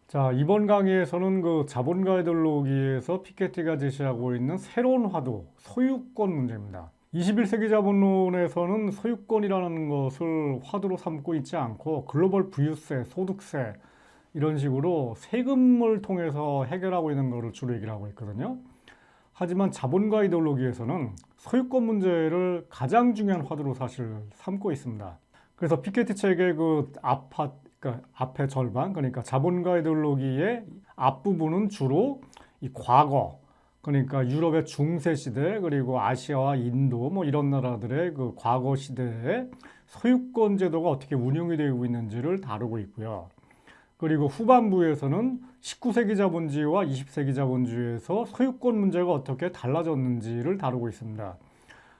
자, 이번 강의에서는 그 자본가 이데올로기에서 피케티가 제시하고 있는 새로운 화두, 소유권 문제입니다. 21세기 자본론에서는 소유권이라는 것을 화두로 삼고 있지 않고 글로벌 부유세, 소득세 이런 식으로 세금을 통해서 해결하고 있는 것을 주로 얘기를 하고 있거든요. 하지만 자본가 이데올로기에서는 소유권 문제를 가장 중요한 화두로 사실 삼고 있습니다. 그래서 피케티 책의 그러니까 앞의 절반, 그러니까 자본가 이데올로기의 앞부분은 주로 이 과거, 그러니까 유럽의 중세 시대, 그리고 아시아와 인도 뭐 이런 나라들의 그 과거 시대에 소유권 제도가 어떻게 운영이 되고 있는지를 다루고 있고요. 그리고 후반부에서는 19세기 자본주의와 20세기 자본주의에서 소유권 문제가 어떻게 달라졌는지를 다루고 있습니다.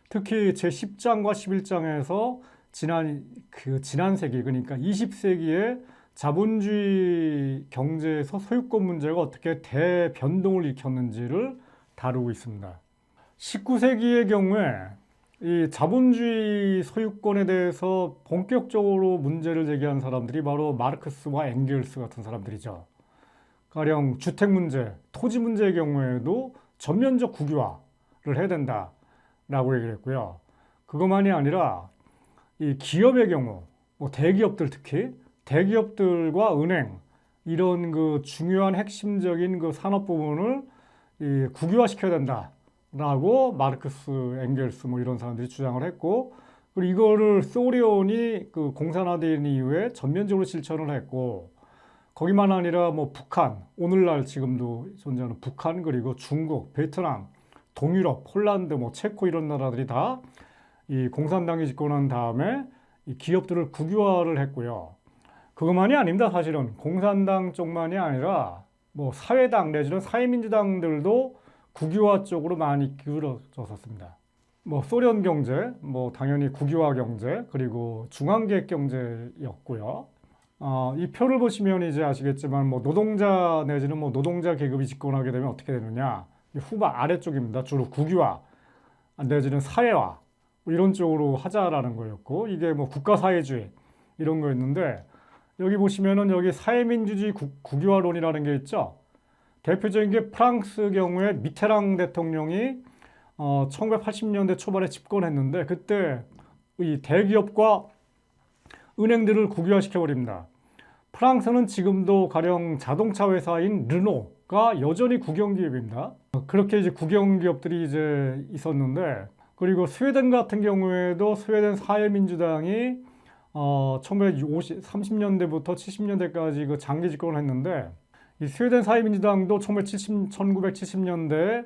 특히 제10장과 11장에서 지난 세기, 그러니까 20세기에 자본주의 경제에서 소유권 문제가 어떻게 대변동을 일으켰는지를 다루고 있습니다. 19세기의 경우에 이 자본주의 소유권에 대해서 본격적으로 문제를 제기한 사람들이 바로 마르크스와 엥겔스 같은 사람들이죠. 가령 주택 문제, 토지 문제의 경우에도 전면적 국유화를 해야 된다라고 얘기를 했고요. 그것만이 아니라 이 기업의 경우, 뭐 대기업들 특히 대기업들과 은행 이런 그 중요한 핵심적인 그 산업 부분을 이 국유화시켜야 된다라고 마르크스, 엥겔스 뭐 이런 사람들이 주장을 했고, 그리고 이거를 소련이 그 공산화된 이후에 전면적으로 실천을 했고, 거기만 아니라 뭐 북한, 오늘날 지금도 존재하는 북한, 그리고 중국, 베트남, 동유럽, 폴란드, 뭐 체코 이런 나라들이 다 이 공산당이 집권한 다음에 이 기업들을 국유화를 했고요. 그것만이 아닙니다. 사실은 공산당 쪽만이 아니라 뭐 사회당 내지는 사회민주당들도 국유화 쪽으로 많이 기울어졌었습니다. 뭐 소련 경제, 뭐 당연히 국유화 경제, 그리고 중앙계획 경제였고요. 이 표를 보시면 이제 아시겠지만 뭐 노동자 내지는 뭐 노동자 계급이 집권하게 되면 어떻게 되느냐? 후반 아래쪽입니다. 주로 국유화 내지는 사회화 뭐 이런 쪽으로 하자라는 거였고, 이게 뭐 국가사회주의 이런 거였는데, 여기 보시면은 여기 사회민주주의 국유화론이라는 게 있죠. 대표적인 게 프랑스 경우에 미테랑 대통령이 1980년대 초반에 집권했는데, 그때 이 대기업과 은행들을 국유화시켜 버립니다. 프랑스는 지금도 가령 자동차 회사인 르노가 여전히 국영기업입니다. 그렇게 이제 국영기업들이 이제 있었는데, 그리고 스웨덴 같은 경우에도 스웨덴 사회민주당이 1930년대부터 70년대까지 그 장기 집권을 했는데, 이 스웨덴 사회민주당도 1970년대에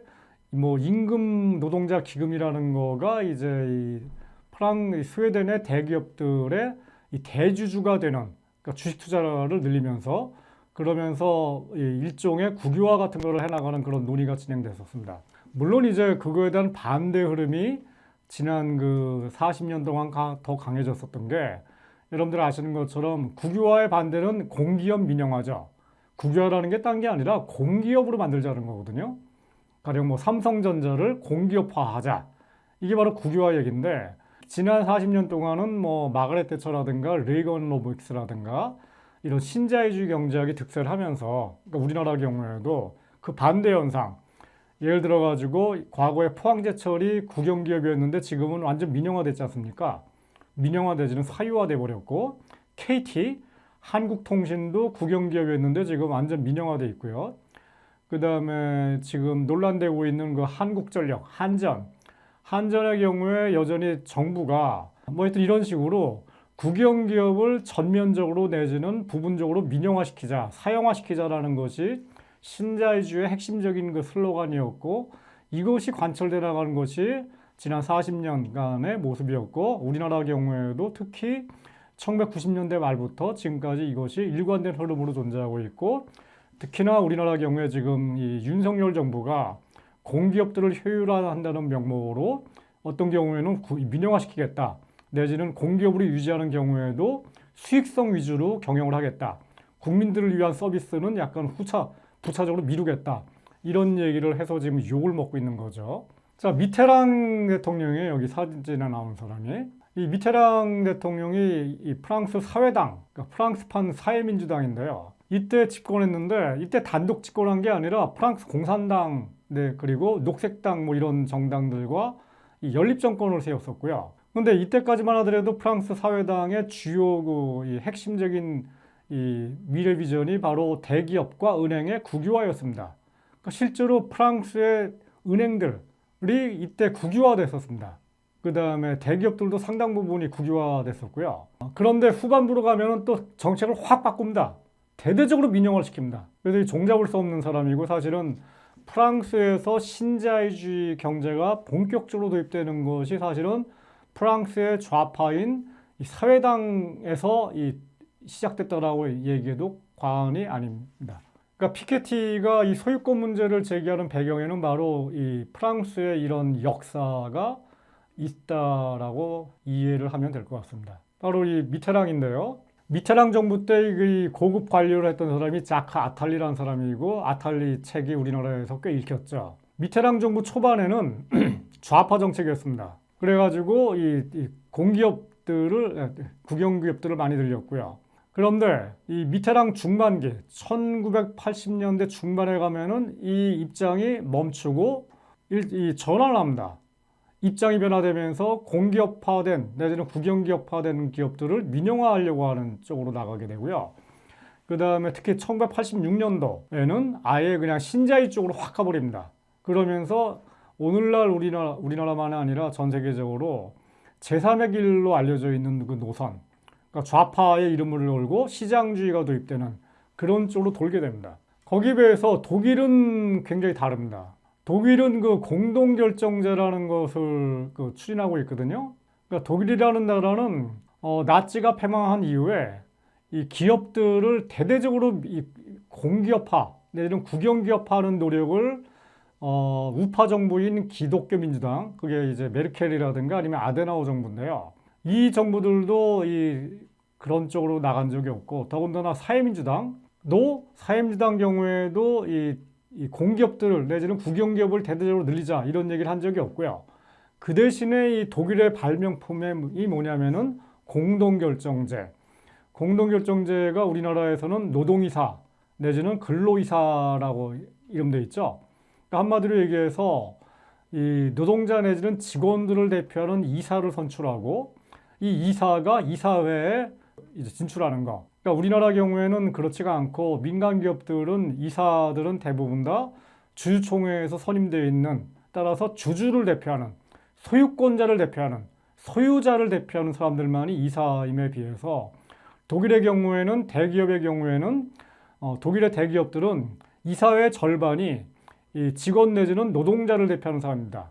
뭐 임금 노동자 기금이라는 거가 이제 스웨덴의 대기업들의 이 대주주가 되는, 그러니까 주식 투자를 늘리면서 그러면서 일종의 국유화 같은 거를 해나가는 그런 논의가 진행됐었습니다. 물론 이제 그거에 대한 반대 흐름이 지난 그 40년 동안 더 강해졌었던 게, 여러분들 아시는 것처럼 국유화의 반대는 공기업 민영화죠. 국유화라는 게 딴 게 아니라 공기업으로 만들자는 거거든요. 가령 뭐 삼성전자를 공기업화하자. 이게 바로 국유화 얘기인데, 지난 40년 동안은 뭐 마가렛 대처라든가 레이건로믹스라든가 이런 신자유주의 경제학이 득세를 하면서, 그러니까 우리나라 경우에도 그 반대 현상, 예를 들어 가지고 과거에 포항제철이 국영기업이었는데 지금은 완전 민영화됐지 않습니까? 민영화되지는 사유화돼 버렸고, KT 한국통신도 국영기업이었는데 지금 완전 민영화돼 있고요. 그 다음에 지금 논란되고 있는 그 한국전력, 한전의 경우에 여전히 정부가 뭐 하여튼 이런 식으로 국영기업을 전면적으로 내지는 부분적으로 민영화시키자, 사형화시키자라는 것이 신자유주의의 핵심적인 그 슬로건이었고, 이것이 관철돼 나가는 것이 지난 40년간의 모습이었고, 우리나라 경우에도 특히 1990년대 말부터 지금까지 이것이 일관된 흐름으로 존재하고 있고, 특히나 우리나라 경우에 지금 이 윤석열 정부가 공기업들을 효율화한다는 명목으로 어떤 경우에는 민영화시키겠다, 내지는 공기업으로 유지하는 경우에도 수익성 위주로 경영을 하겠다, 국민들을 위한 서비스는 약간 부차적으로 미루겠다, 이런 얘기를 해서 지금 욕을 먹고 있는 거죠. 자, 미테랑 대통령이 여기 사진에 나온 사람이, 이 미테랑 대통령이 이 프랑스 사회당, 그러니까 프랑스판 사회민주당인데요. 이때 집권했는데 이때 단독 집권한 게 아니라 프랑스 공산당, 네, 그리고 녹색당 뭐 이런 정당들과 이 연립 정권을 세웠었고요. 근데 이때까지만 하더라도 프랑스 사회당의 주요 이 핵심적인 이 미래 비전이 바로 대기업과 은행의 국유화였습니다. 그러니까 실제로 프랑스의 은행들이 이때 국유화됐었습니다. 그 다음에 대기업들도 상당 부분이 국유화됐었고요. 그런데 후반부로 가면은 또 정책을 확 바꿉니다. 대대적으로 민영화를 시킵니다. 그래서 이 종잡을 수 없는 사람이고 사실은 프랑스에서 신자유주의 경제가 본격적으로 도입되는 것이 사실은 프랑스의 좌파인 이 사회당에서 시작됐다라고 얘기해도 과언이 아닙니다. 그러니까 피케티가 이 소유권 문제를 제기하는 배경에는 바로 이 프랑스의 이런 역사가 있다라고 이해를 하면 될 것 같습니다. 바로 이 미테랑인데요. 미테랑 정부 때 이 고급 관료를 했던 사람이 자크 아탈리라는 사람이고 아탈리 책이 우리나라에서 꽤 읽혔죠. 미테랑 정부 초반에는 좌파 정책이었습니다. 그래가지고 이 공기업들을 국영기업들을 많이 들였고요. 그런데 이 미테랑 중반기 1980년대 중반에 가면은 이 입장이 멈추고 이 전환을 합니다. 입장이 변화되면서 공기업화된 내지는 국영기업화된 기업들을 민영화하려고 하는 쪽으로 나가게 되고요. 그 다음에 특히 1986년도에는 아예 그냥 신자유 쪽으로 확 가버립니다. 그러면서 오늘날 우리나라만이 아니라 전 세계적으로 제3의 길로 알려져 있는 그 노선, 그러니까 좌파의 이름을 걸고 시장주의가 도입되는 그런 쪽으로 돌게 됩니다. 거기에 비해서 독일은 굉장히 다릅니다. 독일은 그 공동결정제라는 것을 추진하고 있거든요. 그러니까 독일이라는 나라는 나치가 패망한 이후에 이 기업들을 대대적으로 이 공기업화 내지는 국영기업화하는 노력을 우파 정부인 기독교 민주당, 그게 이제 메르켈이라든가 아니면 아데나우 정부인데요. 이 정부들도 그런 쪽으로 나간 적이 없고, 더군다나 사회민주당 경우에도 이 공기업들을 내지는 국영기업을 대대적으로 늘리자 이런 얘기를 한 적이 없고요. 그 대신에 이 독일의 발명품이 뭐냐면은 공동결정제. 공동결정제가 우리나라에서는 노동이사 내지는 근로이사라고 이름되어 있죠. 그러니까 한마디로 얘기해서 이 노동자 내지는 직원들을 대표하는 이사를 선출하고 이 이사가 이사회에 이제 진출하는 거. 그러니까 우리나라 경우에는 그렇지가 않고 민간 기업들은 이사들은 대부분 다 주주총회에서 선임되어 있는, 따라서 주주를 대표하는 소유권자를 대표하는 소유자를 대표하는 사람들만이 이사임에 비해서 독일의 경우에는 대기업의 경우에는 독일의 대기업들은 이사회의 절반이 이 직원 내지는 노동자를 대표하는 사람입니다.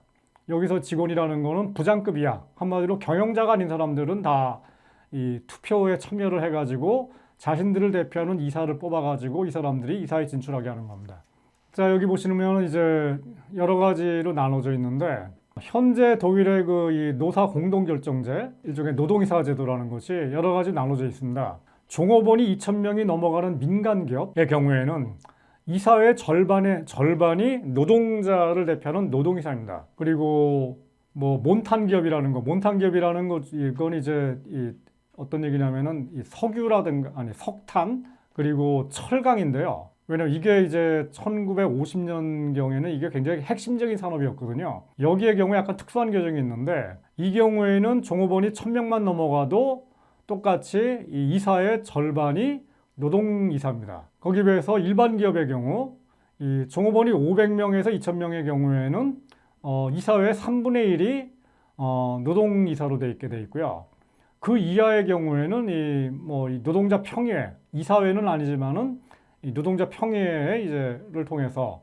여기서 직원이라는 거는 부장급 이하, 한마디로 경영자가 아닌 사람들은 다 이 투표에 참여를 해가지고 자신들을 대표하는 이사를 뽑아가지고 이 사람들이 이사에 진출하게 하는 겁니다. 자, 여기 보시면 이제 여러 가지로 나눠져 있는데 현재 독일의 이 노사 공동결정제, 일종의 노동이사 제도라는 것이 여러 가지 나눠져 있습니다. 종업원이 2,000명이 넘어가는 민간 기업의 경우에는 이사회의 절반이 노동자를 대표하는 노동이사입니다. 그리고 뭐 몬탄기업이라는 것, 이건 이제 어떤 얘기냐면은 이 석유라든가 석탄 그리고 철강인데요. 왜냐면 이게 이제 1950년경에는 이게 굉장히 핵심적인 산업이었거든요. 여기의 경우에 약간 특수한 규정이 있는데 이 경우에는 종업원이 1,000명만 넘어가도 똑같이 이 이사의 절반이 노동이사입니다. 거기에 비해서 일반 기업의 경우 이 종업원이 500명에서 2,000명의 경우에는 이사회의 3분의 1이 노동이사로 되어 있게 되어 있고요. 그 이하의 경우에는 이 노동자 평의회, 이사회는 아니지만은 이 노동자 평의회를 통해서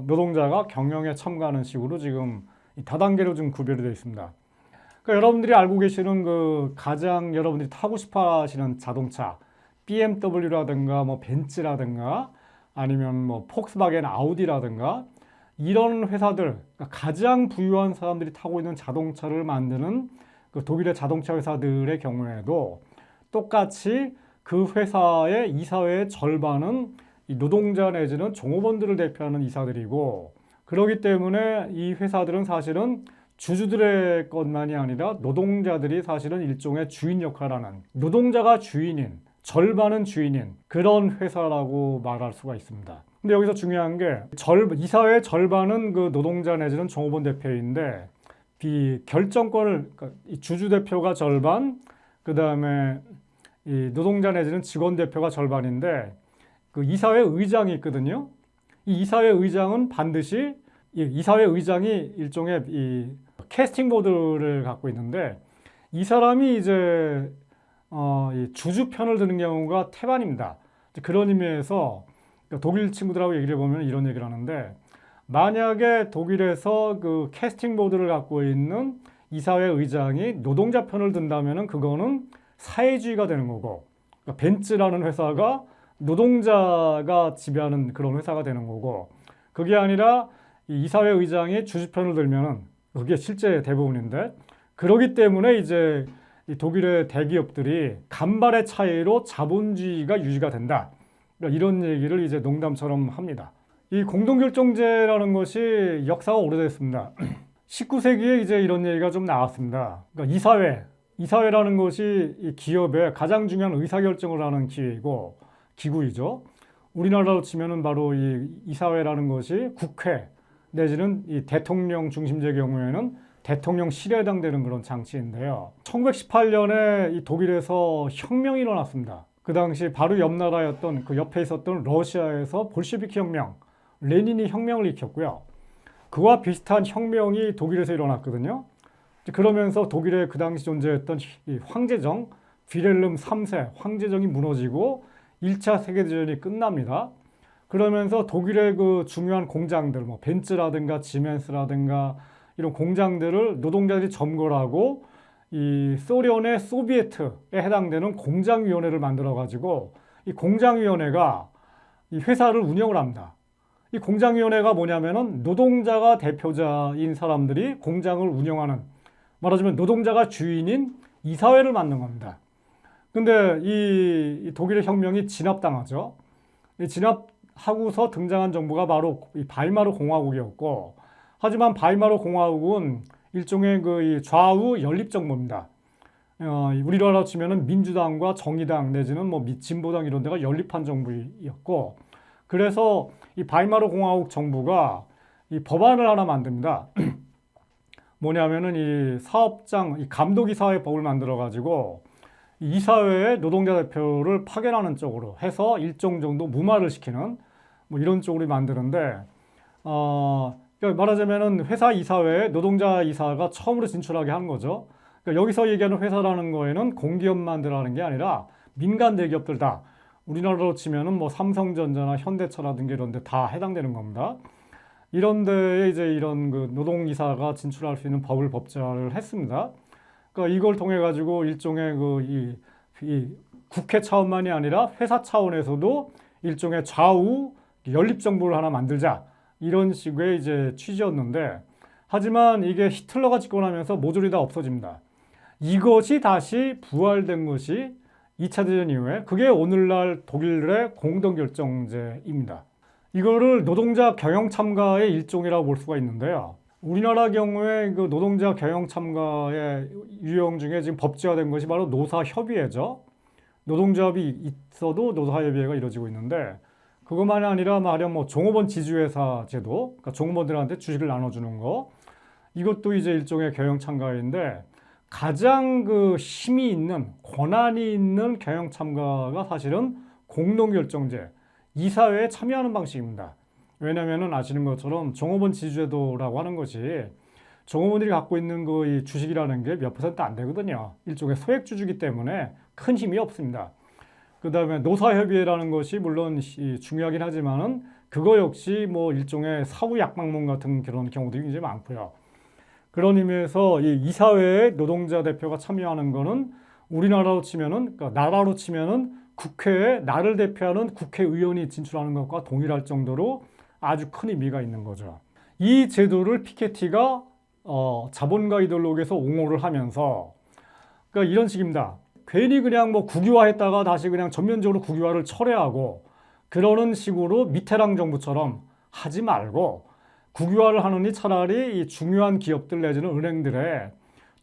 노동자가 경영에 참가하는 식으로 지금 다단계로 좀 구별이 되어 있습니다. 그러니까 여러분들이 알고 계시는 가장 여러분들이 타고 싶어 하시는 자동차, BMW라든가 벤츠라든가 아니면 폭스바겐 아우디라든가 이런 회사들, 그러니까 가장 부유한 사람들이 타고 있는 자동차를 만드는 독일의 자동차 회사들의 경우에도 똑같이 그 회사의 이사회의 절반은 이 노동자 내지는 종업원들을 대표하는 이사들이고, 그렇기 때문에 이 회사들은 사실은 주주들의 것만이 아니라 노동자들이 사실은 일종의 주인 역할을 하는, 노동자가 주인인 절반은 주인인 그런 회사라고 말할 수가 있습니다. 근데 여기서 중요한 게 이사회의 절반은 그 노동자 내지는 종업원 대표인데 이 결정권을 그러니까 이 주주 대표가 절반, 그 다음에 이 노동자 내지는 직원 대표가 절반인데 그 이사회 의장이 있거든요. 이 이사회 의장은 반드시 이 이사회 의장이 일종의 이 캐스팅 보드를 갖고 있는데 이 사람이 이제 이 주주 편을 드는 경우가 태반입니다. 그런 의미에서 독일 친구들하고 얘기를 해보면 이런 얘기를 하는데 만약에 독일에서 그 캐스팅 보드를 갖고 있는 이사회 의장이 노동자 편을 든다면 그거는 사회주의가 되는 거고 그러니까 벤츠라는 회사가 노동자가 지배하는 그런 회사가 되는 거고 그게 아니라 이 이사회 의장이 주주 편을 들면은 그게 실제 대부분인데 그러기 때문에 이제 이 독일의 대기업들이 간발의 차이로 자본주의가 유지가 된다. 그러니까 이런 얘기를 이제 농담처럼 합니다. 이 공동결정제라는 것이 역사가 오래됐습니다. 19세기에 이제 이런 얘기가 좀 나왔습니다. 그러니까 이사회라는 것이 이 기업의 가장 중요한 의사결정을 하는 기구이죠. 우리나라로 치면은 바로 이 이사회라는 것이 국회 내지는 이 대통령 중심제 경우에는 대통령실에 해당되는 그런 장치인데요. 1918년에 이 독일에서 혁명이 일어났습니다. 그 당시 바로 옆 나라였던 그 옆에 있었던 러시아에서 볼셰비키 혁명, 레닌이 혁명을 일으켰고요. 그와 비슷한 혁명이 독일에서 일어났거든요. 그러면서 독일의 그 당시 존재했던 이 황제정, 비렐름 3세 황제정이 무너지고 1차 세계대전이 끝납니다. 그러면서 독일의 그 중요한 공장들, 뭐 벤츠라든가 지멘스라든가 이런 공장들을 노동자들이 점거하고 이 소련의 소비에트에 해당되는 공장위원회를 만들어가지고 이 공장위원회가 이 회사를 운영을 합니다. 이 공장위원회가 뭐냐면은 노동자가 대표자인 사람들이 공장을 운영하는 말하자면 노동자가 주인인 이사회를 만든 겁니다. 근데 이 독일의 혁명이 진압당하죠. 이 진압하고서 등장한 정부가 바로 이 바이마르 공화국이었고 하지만 바이마르 공화국은 일종의 그 좌우 연립 정부입니다. 우리나라로 치면은 민주당과 정의당 내지는 뭐 진보당 이런 데가 연립한 정부였고 그래서 이 바이마르 공화국 정부가 이 법안을 하나 만듭니다. 뭐냐면은 이 사업장, 이 감독이사회법을 만들어 가지고 이사회의 노동자 대표를 파견하는 쪽으로 해서 일정 정도 무마를 시키는 뭐 이런 쪽으로 만드는데 그러니까 말하자면은 회사 이사회에 노동자 이사가 처음으로 진출하게 하는 거죠. 그러니까 여기서 얘기하는 회사라는 거에는 공기업만 들어가는 게 아니라 민간 대기업들 다 우리나라로 치면은 뭐 삼성전자나 현대차라든가 이런 데 다 해당되는 겁니다. 이런 데에 이제 이런 그 노동이사가 진출할 수 있는 법을 법제화를 했습니다. 그러니까 이걸 통해 가지고 일종의 이 국회 차원만이 아니라 회사 차원에서도 일종의 좌우 연립 정부를 하나 만들자 이런 식의 이제 취지였는데 하지만 이게 히틀러가 집권하면서 모조리 다 없어집니다. 이것이 다시 부활된 것이 2차 대전 이후에 그게 오늘날 독일의 공동결정제입니다. 이거를 노동자 경영 참가의 일종이라고 볼 수가 있는데요. 우리나라 경우에 그 노동자 경영 참가의 유형 중에 지금 법제화된 것이 바로 노사협의회죠. 노동조합이 있어도 노사협의회가 이루어지고 있는데 그것만이 아니라 말하면 뭐 종업원 지주회사 제도, 그러니까 종업원들한테 주식을 나눠주는 거 이것도 이제 일종의 경영 참가인데 가장 그 힘이 있는 권한이 있는 경영 참가가 사실은 공동결정제 이사회에 참여하는 방식입니다. 왜냐하면 아시는 것처럼 종업원 지주제도라고 하는 것이 종업원들이 갖고 있는 그 이 주식이라는 게 몇 퍼센트 안 되거든요. 일종의 소액주주기 때문에 큰 힘이 없습니다. 그 다음에 노사협의회라는 것이 물론 중요하긴 하지만은 그거 역시 뭐 일종의 사후 약방문 같은 그런 경우도 굉장히 많고요. 그런 의미에서 이 이사회에 노동자 대표가 참여하는 거는 우리나라로 치면은 그러니까 나라로 치면은 국회에 나를 대표하는 국회의원이 진출하는 것과 동일할 정도로 아주 큰 의미가 있는 거죠. 이 제도를 피케티가 자본가 이데올로기에서 옹호를 하면서 그러니까 이런 식입니다. 괜히 그냥 뭐 국유화했다가 다시 그냥 전면적으로 국유화를 철회하고 그러는 식으로 미테랑 정부처럼 하지 말고 국유화를 하느니 차라리 이 중요한 기업들 내지는 은행들에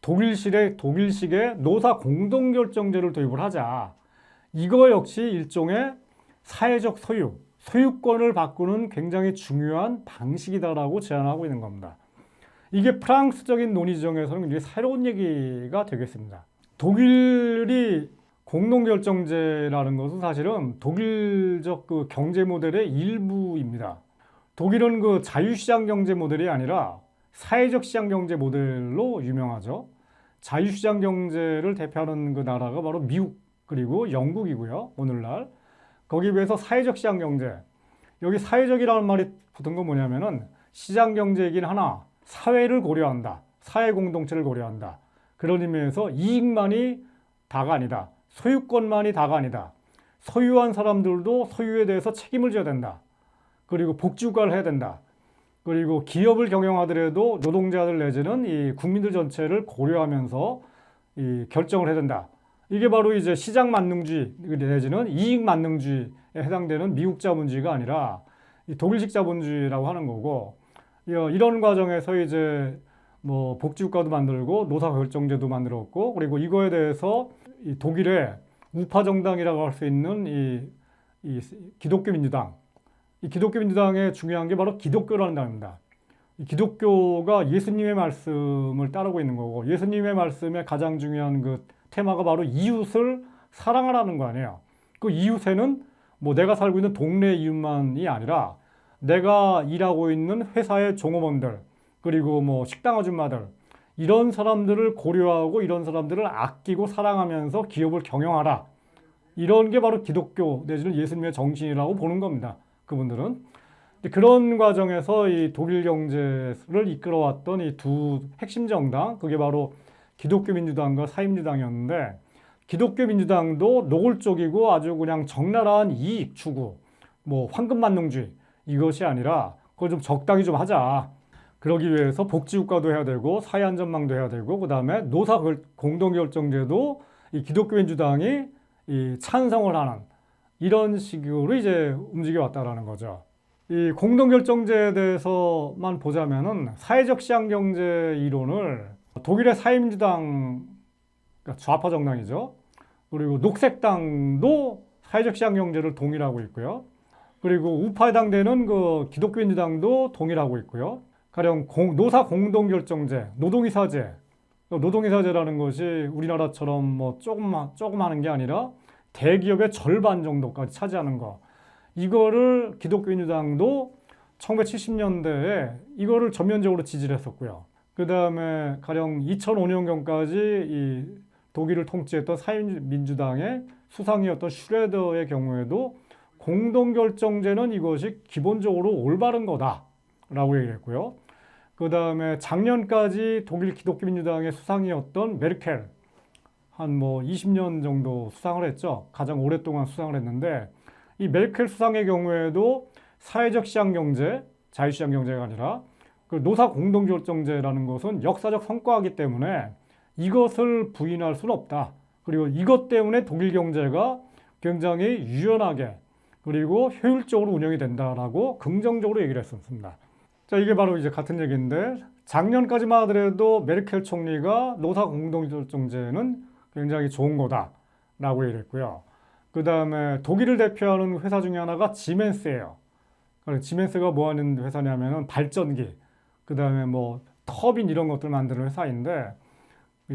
독일식의 노사 공동결정제를 도입을 하자. 이거 역시 일종의 사회적 소유권을 바꾸는 굉장히 중요한 방식이다라고 제안하고 있는 겁니다. 이게 프랑스적인 논의정에서는 이게 새로운 얘기가 되겠습니다. 독일이 공동결정제라는 것은 사실은 독일적 그 경제 모델의 일부입니다. 독일은 그 자유시장 경제 모델이 아니라 사회적 시장 경제 모델로 유명하죠. 자유시장 경제를 대표하는 그 나라가 바로 미국 그리고 영국이고요. 오늘날 거기에 비해서 사회적 시장 경제, 여기 사회적이라는 말이 붙은 건 뭐냐면은 시장 경제이긴 하나 사회를 고려한다, 사회 공동체를 고려한다. 그런 의미에서 이익만이 다가 아니다, 소유권만이 다가 아니다. 소유한 사람들도 소유에 대해서 책임을 져야 된다. 그리고 복지국가를 해야 된다. 그리고 기업을 경영하더라도 노동자들 내지는 이 국민들 전체를 고려하면서 이 결정을 해야 된다. 이게 바로 이제 시장 만능주의 내지는 이익 만능주의에 해당되는 미국 자본주의가 아니라 이 독일식 자본주의라고 하는 거고, 이런 과정에서 이제 뭐 복지국가도 만들고 노사결정제도 만들었고, 그리고 이거에 대해서 이 독일의 우파 정당이라고 할 수 있는 이 기독교 민주당, 이 기독교 민주당의 중요한 게 바로 기독교라는 단어입니다. 이 기독교가 예수님의 말씀을 따르고 있는 거고, 예수님의 말씀의 가장 중요한 그 테마가 바로 이웃을 사랑하라는 거 아니에요. 그 이웃에는 뭐 내가 살고 있는 동네 이웃만이 아니라 내가 일하고 있는 회사의 종업원들, 그리고 뭐 식당 아줌마들, 이런 사람들을 고려하고 이런 사람들을 아끼고 사랑하면서 기업을 경영하라. 이런 게 바로 기독교 내지는 예수님의 정신이라고 보는 겁니다. 그분들은. 그런 과정에서 이 독일 경제를 이끌어왔던 이 두 핵심 정당, 그게 바로 기독교 민주당과 사회민주당이었는데, 기독교 민주당도 노골적이고 아주 그냥 적나라한 이익 추구, 뭐 황금만능주의, 이것이 아니라 그걸 좀 적당히 좀 하자. 그러기 위해서 복지국가도 해야 되고 사회안전망도 해야 되고, 그 다음에 노사 공동결정제도 이 기독교 민주당이 이 찬성을 하는 이런 식으로 이제 움직여 왔다라는 거죠. 이 공동결정제에 대해서만 보자면은 사회적 시장 경제 이론을 독일의 사회민주당, 그러니까 좌파 정당이죠. 그리고 녹색당도 사회적 시장 경제를 동일하고 있고요. 그리고 우파에 해당되는 그 기독교 민주당도 동일하고 있고요. 가령 노사 공동결정제, 노동이사제, 노동이사제라는 것이 우리나라처럼 뭐 조금 하는 게 아니라 대기업의 절반 정도까지 차지하는 거. 이거를 기독교 민주당도 1970년대에 이거를 전면적으로 지지를 했었고요. 그 다음에 가령 2005년경까지 이 독일을 통치했던 사회민주당의 수상이었던 슈레더의 경우에도 공동결정제는 이것이 기본적으로 올바른 거다라고 얘기를 했고요. 그 다음에 작년까지 독일 기독교 민주당의 수상이었던 메르켈, 한 뭐 20년 정도 수상을 했죠. 가장 오랫동안 수상을 했는데, 이 메르켈 수상의 경우에도 사회적 시장 경제, 자유시장 경제가 아니라 그 노사 공동결정제라는 것은 역사적 성과이기 때문에 이것을 부인할 수는 없다. 그리고 이것 때문에 독일 경제가 굉장히 유연하게 그리고 효율적으로 운영이 된다라고 긍정적으로 얘기를 했었습니다. 자, 이게 바로 이제 같은 얘기인데, 작년까지만 하더라도 메르켈 총리가 노사 공동결정제는 굉장히 좋은 거다라고 얘기를 했고요. 그 다음에 독일을 대표하는 회사 중에 하나가 지멘스예요. 지멘스가 뭐 하는 회사냐면은 발전기, 그 다음에 뭐 터빈 이런 것들 만드는 회사인데,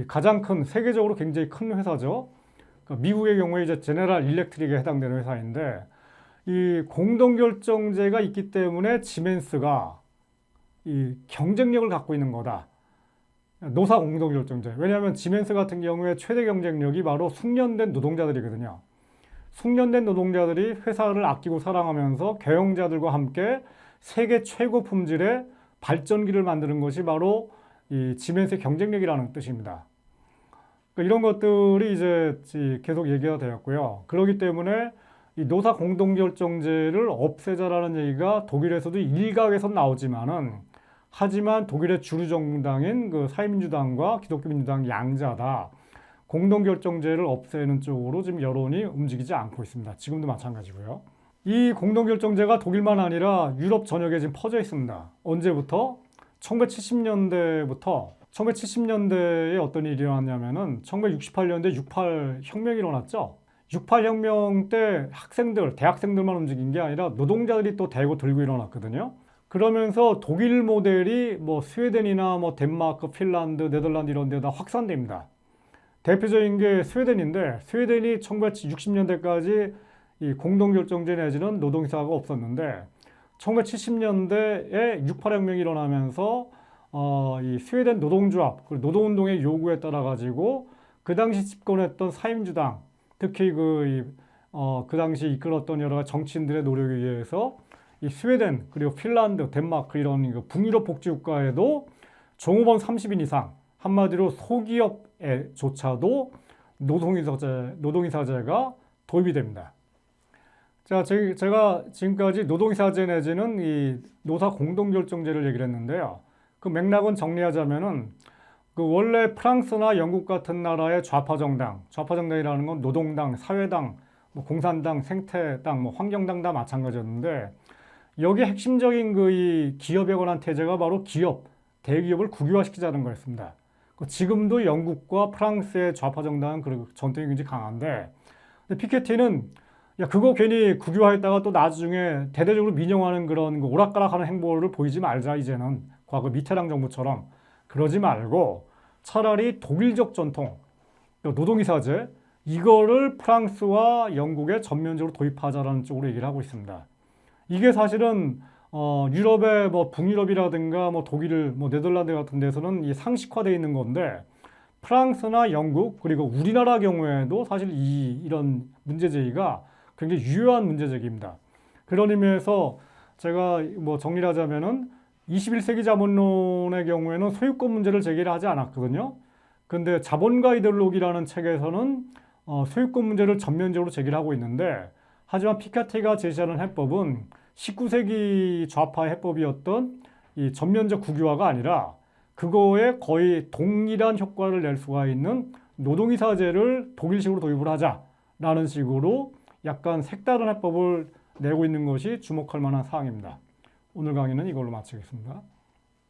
가장 큰, 세계적으로 굉장히 큰 회사죠. 그러니까 미국의 경우에 이제 제네럴 일렉트릭에 해당되는 회사인데, 이 공동결정제가 있기 때문에 지멘스가 이 경쟁력을 갖고 있는 거다. 노사 공동결정제. 왜냐하면 지멘스 같은 경우에 최대 경쟁력이 바로 숙련된 노동자들이거든요. 숙련된 노동자들이 회사를 아끼고 사랑하면서 경영자들과 함께 세계 최고 품질의 발전기를 만드는 것이 바로 이 지멘스의 경쟁력이라는 뜻입니다. 그러니까 이런 것들이 이제 계속 얘기가 되었고요. 그렇기 때문에 이 노사 공동결정제를 없애자라는 얘기가 독일에서도 일각에서 나오지만은, 하지만 독일의 주류 정당인 그 사회민주당과 기독교 민주당 양자다. 공동결정제를 없애는 쪽으로 지금 여론이 움직이지 않고 있습니다. 지금도 마찬가지고요. 이 공동결정제가 독일만 아니라 유럽 전역에 지금 퍼져 있습니다. 언제부터? 1970년대부터 1970년대에 어떤 일이 일어났냐면은 1968년대 68 혁명이 일어났죠. 68혁명 때 학생들, 대학생들만 움직인 게 아니라 노동자들이 또 대거 들고 일어났거든요. 그러면서 독일 모델이 뭐 스웨덴이나 뭐 덴마크, 핀란드, 네덜란드 이런 데다 확산됩니다. 대표적인 게 스웨덴인데 스웨덴이 1960년대까지 이 공동결정제 내지는 노동사가 없었는데 1970년대에 68혁명이 일어나면서 이 스웨덴 노동조합, 그리고 노동운동의 요구에 따라 가지고 그 당시 집권했던 사임주당, 특히 그 당시 이끌었던 여러 정치인들의 노력에 의해서 이 스웨덴 그리고 핀란드, 덴마크 이런 북유럽 복지국가에도 종업원 30인 이상, 한마디로 소기업에조차도 노동이사제가 도입이 됩니다. 자, 제가 지금까지 노동이사제 내지는 이 노사 공동결정제를 얘기를 했는데요. 그 맥락은 정리하자면은 그 원래 프랑스나 영국 같은 나라의 좌파정당이라는 건 노동당, 사회당, 뭐 공산당, 생태당, 뭐 환경당 다 마찬가지였는데 여기에 핵심적인 이 기업에 관한 태제가 바로 대기업을 국유화시키자는 거였습니다. 지금도 영국과 프랑스의 좌파정당은 그 전통이 굉장히 강한데 피케티는 야, 그거 괜히 국유화했다가 또 나중에 대대적으로 민영화하는 그런 오락가락하는 행보를 보이지 말자, 이제는. 과거 미테랑 정부처럼. 그러지 말고 차라리 독일적 전통, 노동이사제, 이거를 프랑스와 영국에 전면적으로 도입하자라는 쪽으로 얘기를 하고 있습니다. 이게 사실은 유럽의 뭐 북유럽이라든가 뭐 독일, 뭐 네덜란드 같은 데서는 이 상식화되어 있는 건데 프랑스나 영국 그리고 우리나라 경우에도 사실 이런 문제제기가 굉장히 유효한 문제제기입니다. 그런 의미에서 제가 뭐 정리를 하자면은 21세기 자본론의 경우에는 소유권 문제를 제기를 하지 않았거든요. 근데 자본가 이데올로기라는 책에서는 소유권 문제를 전면적으로 제기를 하고 있는데 하지만 피카티가 제시하는 해법은 19세기 좌파 해법이었던 이 전면적 국유화가 아니라 그거에 거의 동일한 효과를 낼 수가 있는 노동이사제를 독일식으로 도입을 하자라는 식으로 약간 색다른 해법을 내고 있는 것이 주목할 만한 사항입니다. 오늘 강의는 이걸로 마치겠습니다.